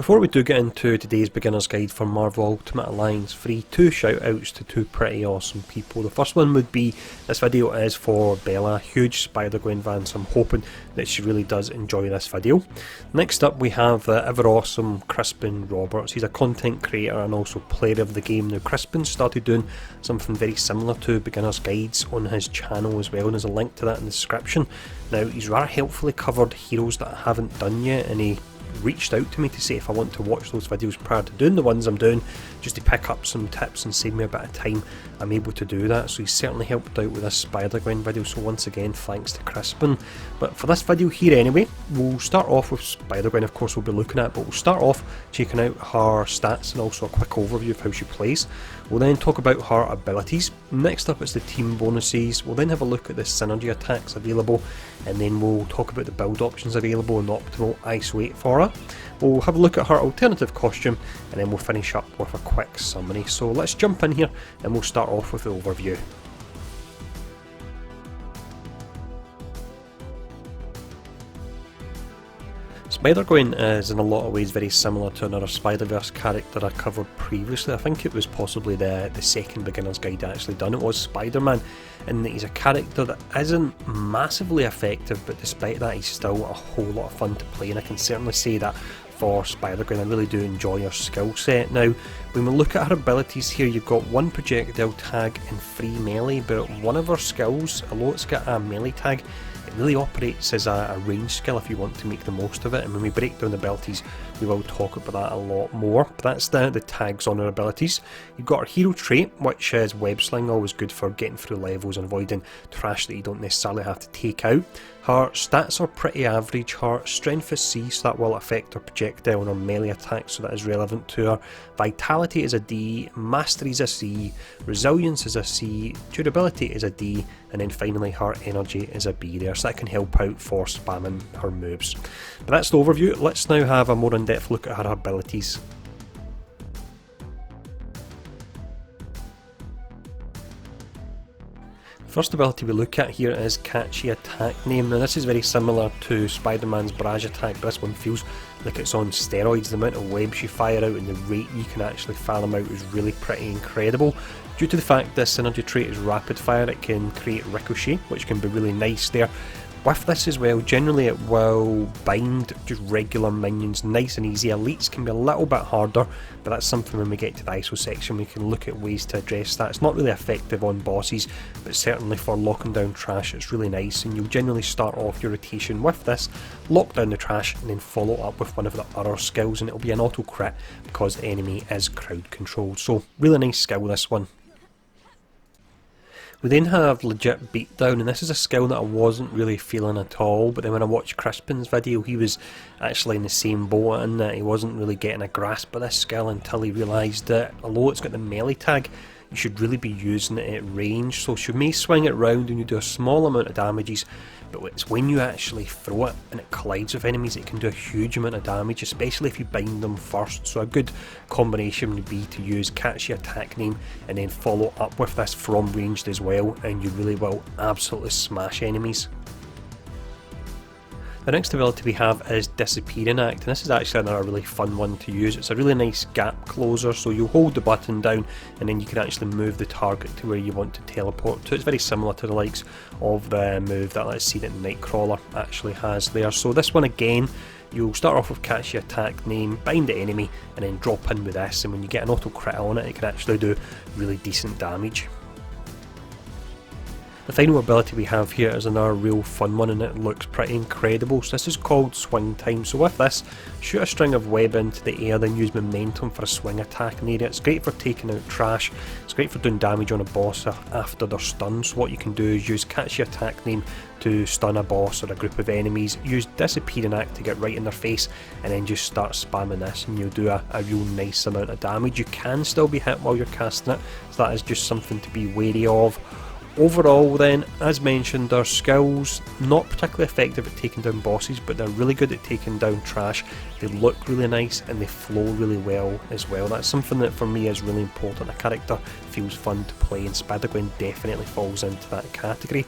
Before we do get into today's beginner's guide for Marvel Ultimate Alliance 3, two shout outs to two pretty awesome people. The first one would be, this video is for Bella, huge Spider-Gwen fan, so I'm hoping that she really does enjoy this video. Next up we have the ever awesome Crispin Roberts. He's a content creator and also player of the game. Now Crispin started doing something very similar to beginner's guides on his channel as well, and there's a link to that in the description. Now he's rather helpfully covered heroes that I haven't done yet, and he reached out to me to say if I want to watch those videos prior to doing the ones I'm doing, just to pick up some tips and save me a bit of time. I'm able to do that, so he's certainly helped out with this Spider-Gwen video, so once again thanks to Crispin. But for this video here anyway, we'll start off with Spider-Gwen, of course we'll be looking at, but we'll start off checking out her stats and also a quick overview of how she plays. We'll then talk about her abilities. Next up is the team bonuses. We'll then have a look at the synergy attacks available, and then we'll talk about the build options available and the optimal ISO 8 for her. We'll have a look at her alternative costume, and then we'll finish up with a quick summary. So let's jump in here and we'll start off with the overview. Spider-Gwen is in a lot of ways very similar to another Spider-Verse character I covered previously. I think it was possibly the second beginner's guide I actually done. It was Spider-Man, and he's a character that isn't massively effective, but despite that he's still a whole lot of fun to play, and I can certainly say that for Spider-Gwen. I really do enjoy her skill set. Now when we look at her abilities here, you've got one projectile tag and 3 melee, but one of her skills, although it's got a melee tag, it really operates as a range skill if you want to make the most of it, and when we break down the abilities we will talk about that a lot more. But that's the tags on her abilities. You've got her hero trait, which is web sling, always good for getting through levels and avoiding trash that you don't necessarily have to take out. Her stats are pretty average. Her strength is C, so that will affect her projectile and her melee attacks, so that is relevant to her. Vitality is a D, mastery is a C, resilience is a C, durability is a D, and then finally her energy is a B there, so that can help out for spamming her moves. But that's the overview. Let's now have a more in-depth look at her abilities. First ability we look at here is Catchy Attack Name. Now this is very similar to Spider-Man's Barrage Attack, but this one feels like it's on steroids. The amount of webs you fire out and the rate you can actually fire them out is really pretty incredible. Due to the fact this synergy trait is rapid fire, it can create ricochet, which can be really nice there. With this as well, generally it will bind just regular minions nice and easy. Elites can be a little bit harder, but that's something when we get to the ISO section we can look at ways to address that. It's not really effective on bosses, but certainly for locking down trash it's really nice, and you'll generally start off your rotation with this, lock down the trash, and then follow up with one of the other skills, and it'll be an auto crit because the enemy is crowd controlled. So really nice skill, this one. We then have Legit Beatdown, and this is a skill that I wasn't really feeling at all, but then when I watched Crispin's video he was actually in the same boat in that he wasn't really getting a grasp of this skill until he realised that although it's got the melee tag, you should really be using it at range. So you may swing it round and you do a small amount of damages, but it's when you actually throw it and it collides with enemies it can do a huge amount of damage, especially if you bind them first. So a good combination would be to use Catchy Attack Name and then follow up with this from ranged as well, and you really will absolutely smash enemies. The next ability we have is Disappearing Act, and this is actually another really fun one to use. It's a really nice gap closer, so you hold the button down and then you can actually move the target to where you want to teleport to. It's very similar to the likes of the move that let's see that Nightcrawler actually has there. So this one again, you'll start off with Catchy Attack Name, bind the enemy, and then drop in with this, and when you get an auto crit on it, it can actually do really decent damage. The final ability we have here is another real fun one, and it looks pretty incredible. So this is called Swing Time. So with this, shoot a string of web into the air, then use momentum for a swing attack in the area. It's great for taking out trash, it's great for doing damage on a boss after they're stunned. So what you can do is use Catchy Attack Name to stun a boss or a group of enemies, use Disappearing Act to get right in their face, and then just start spamming this and you'll do a real nice amount of damage. You can still be hit while you're casting it, so that is just something to be wary of. Overall then, as mentioned, their skills not particularly effective at taking down bosses, but they're really good at taking down trash. They look really nice and they flow really well as well. That's something that for me is really important. A character feels fun to play, and Spider-Gwen definitely falls into that category.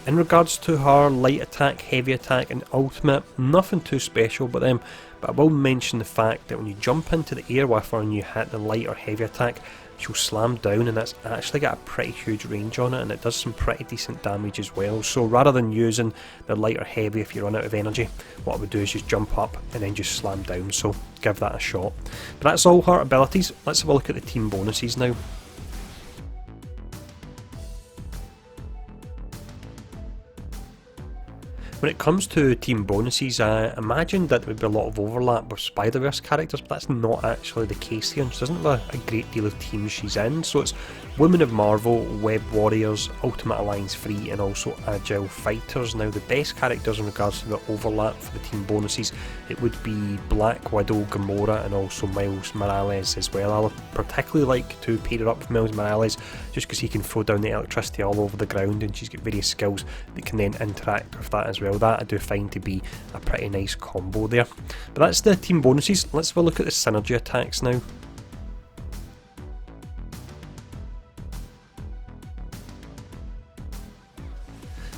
In regards to her light attack, heavy attack and ultimate, nothing too special, but then but I will mention the fact that when you jump into the air with her and you hit the light or heavy attack, she'll slam down, and that's actually got a pretty huge range on it, and it does some pretty decent damage as well. So rather than using the light or heavy if you run out of energy, what I would do is just jump up and then just slam down, so give that a shot. But that's all her abilities. Let's have a look at the team bonuses now. When it comes to team bonuses, I imagined that there would be a lot of overlap with Spider-Verse characters, but that's not actually the case here. She doesn't have a great deal of teams she's in, so it's Women of Marvel, Web Warriors, Ultimate Alliance 3 and also Agile Fighters. Now the best characters in regards to the overlap for the team bonuses, it would be Black Widow, Gamora and also Miles Morales as well. I particularly like to pair her up with Miles Morales just because he can throw down the electricity all over the ground, and she's got various skills that can then interact with that as well. That I do find to be a pretty nice combo there. But that's the team bonuses. Let's have a look at the synergy attacks now.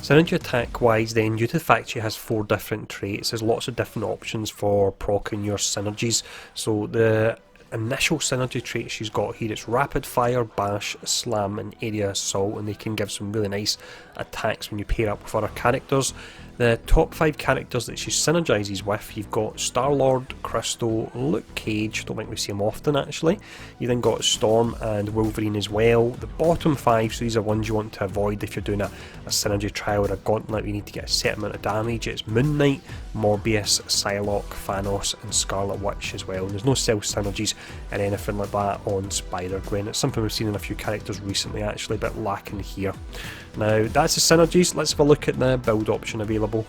Synergy attack wise then, due to the fact she has 4 different traits, there's lots of different options for proccing your synergies. So the initial synergy trait she's got here, it's rapid fire, bash, slam and area assault, and they can give some really nice attacks when you pair up with other characters. The top 5 characters that she synergizes with, you've got Star-Lord, Crystal, Luke Cage, don't think we see him often actually. You then got Storm and Wolverine as well. The bottom 5, so these are ones you want to avoid if you're doing a synergy trial or a gauntlet, you need to get a set amount of damage. It's Moon Knight, Morbius, Psylocke, Thanos and Scarlet Witch as well. And there's no self synergies or anything like that on Spider-Gwen. It's something we've seen in a few characters recently actually, but lacking here. Now that's the synergies. Let's have a look at the build option available.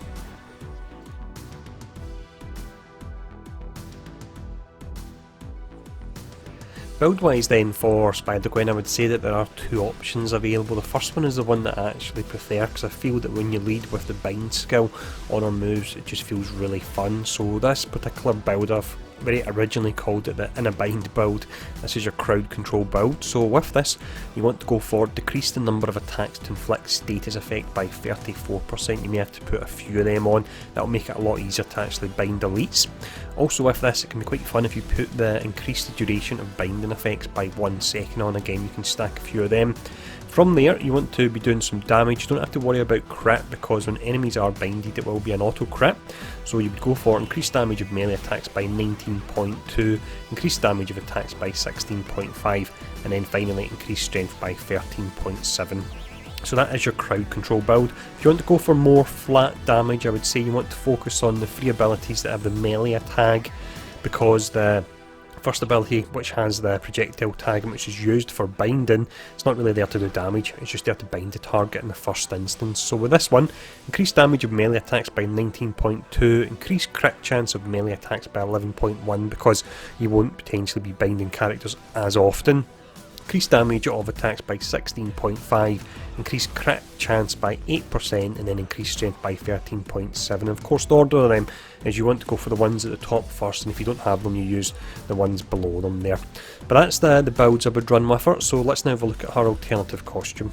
Build wise then for Spider-Gwen, I would say that there are 2 options available. The first one is the one that I actually prefer, because I feel that when you lead with the bind skill on her moves, it just feels really fun. So this particular build, I've very originally called it the in a bind build. This is your crowd control build. So with this, you want to go for decrease the number of attacks to inflict status effect by 34%. You may have to put a few of them on. That'll make it a lot easier to actually bind elites. Also with this, it can be quite fun if you put the increase the duration of binding effects by 1 second on. Again, you can stack a few of them. From there, you want to be doing some damage. You don't have to worry about crit, because when enemies are binded, it will be an auto crit. So you would go for increased damage of melee attacks by 19.2, increased damage of attacks by 16.5, and then finally increased strength by 13.7. So that is your crowd control build. If you want to go for more flat damage, I would say you want to focus on the 3 abilities that have the melee tag, because the first ability, which has the projectile tag and which is used for binding, it's not really there to do damage, it's just there to bind the target in the first instance. So with this one, increased damage of melee attacks by 19.2, increased crit chance of melee attacks by 11.1, because you won't potentially be binding characters as often. Increased damage of attacks by 16.5, increased crit chance by 8%, and then increased strength by 13.7. Of course, the order of them is you want to go for the ones at the top first, and if you don't have them, you use the ones below them there. But that's the builds I would run with her, so let's now have a look at her alternative costume.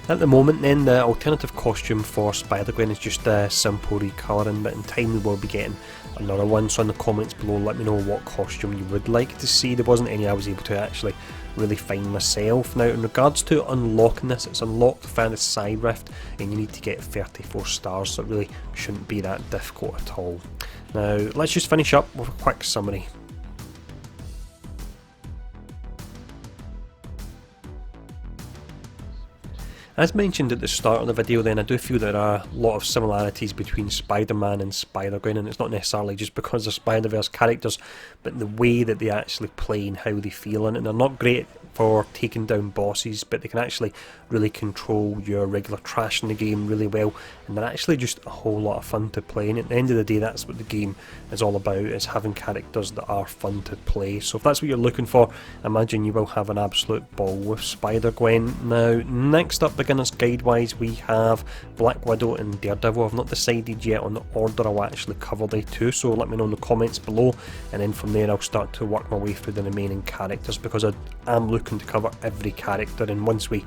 At the moment then, the alternative costume for Spider-Gwen is just a simple recolouring, but in time we will be getting another one, so in the comments below let me know what costume you would like to see. There wasn't any I was able to actually really find myself. Now in regards to unlocking this, it's unlocked via the side rift and you need to get 34 stars, so it really shouldn't be that difficult at all. Now let's just finish up with a quick summary. As mentioned at the start of the video then, I do feel there are a lot of similarities between Spider-Man and Spider-Gwen, and it's not necessarily just because they're Spider-Verse characters, but the way that they actually play and how they feel in it. And they're not great for taking down bosses, but they can actually really control your regular trash in the game really well, and they're actually just a whole lot of fun to play. And at the end of the day, that's what the game is all about, is having characters that are fun to play. So if that's what you're looking for, I imagine you will have an absolute ball with Spider-Gwen. Now next up, beginner's guide wise, we have Black Widow and Daredevil. I've not decided yet on the order I'll actually cover the 2, so let me know in the comments below, and then from there I'll start to work my way through the remaining characters, because I am looking looking to cover every character, and once we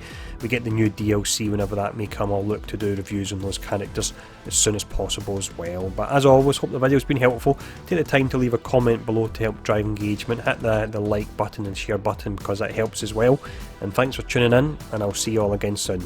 get the new DLC, whenever that may come, I'll look to do reviews on those characters as soon as possible as well. But as always, hope the video's been helpful. Take the time to leave a comment below to help drive engagement. Hit the like button and share button because that helps as well. And thanks for tuning in, and I'll see you all again soon.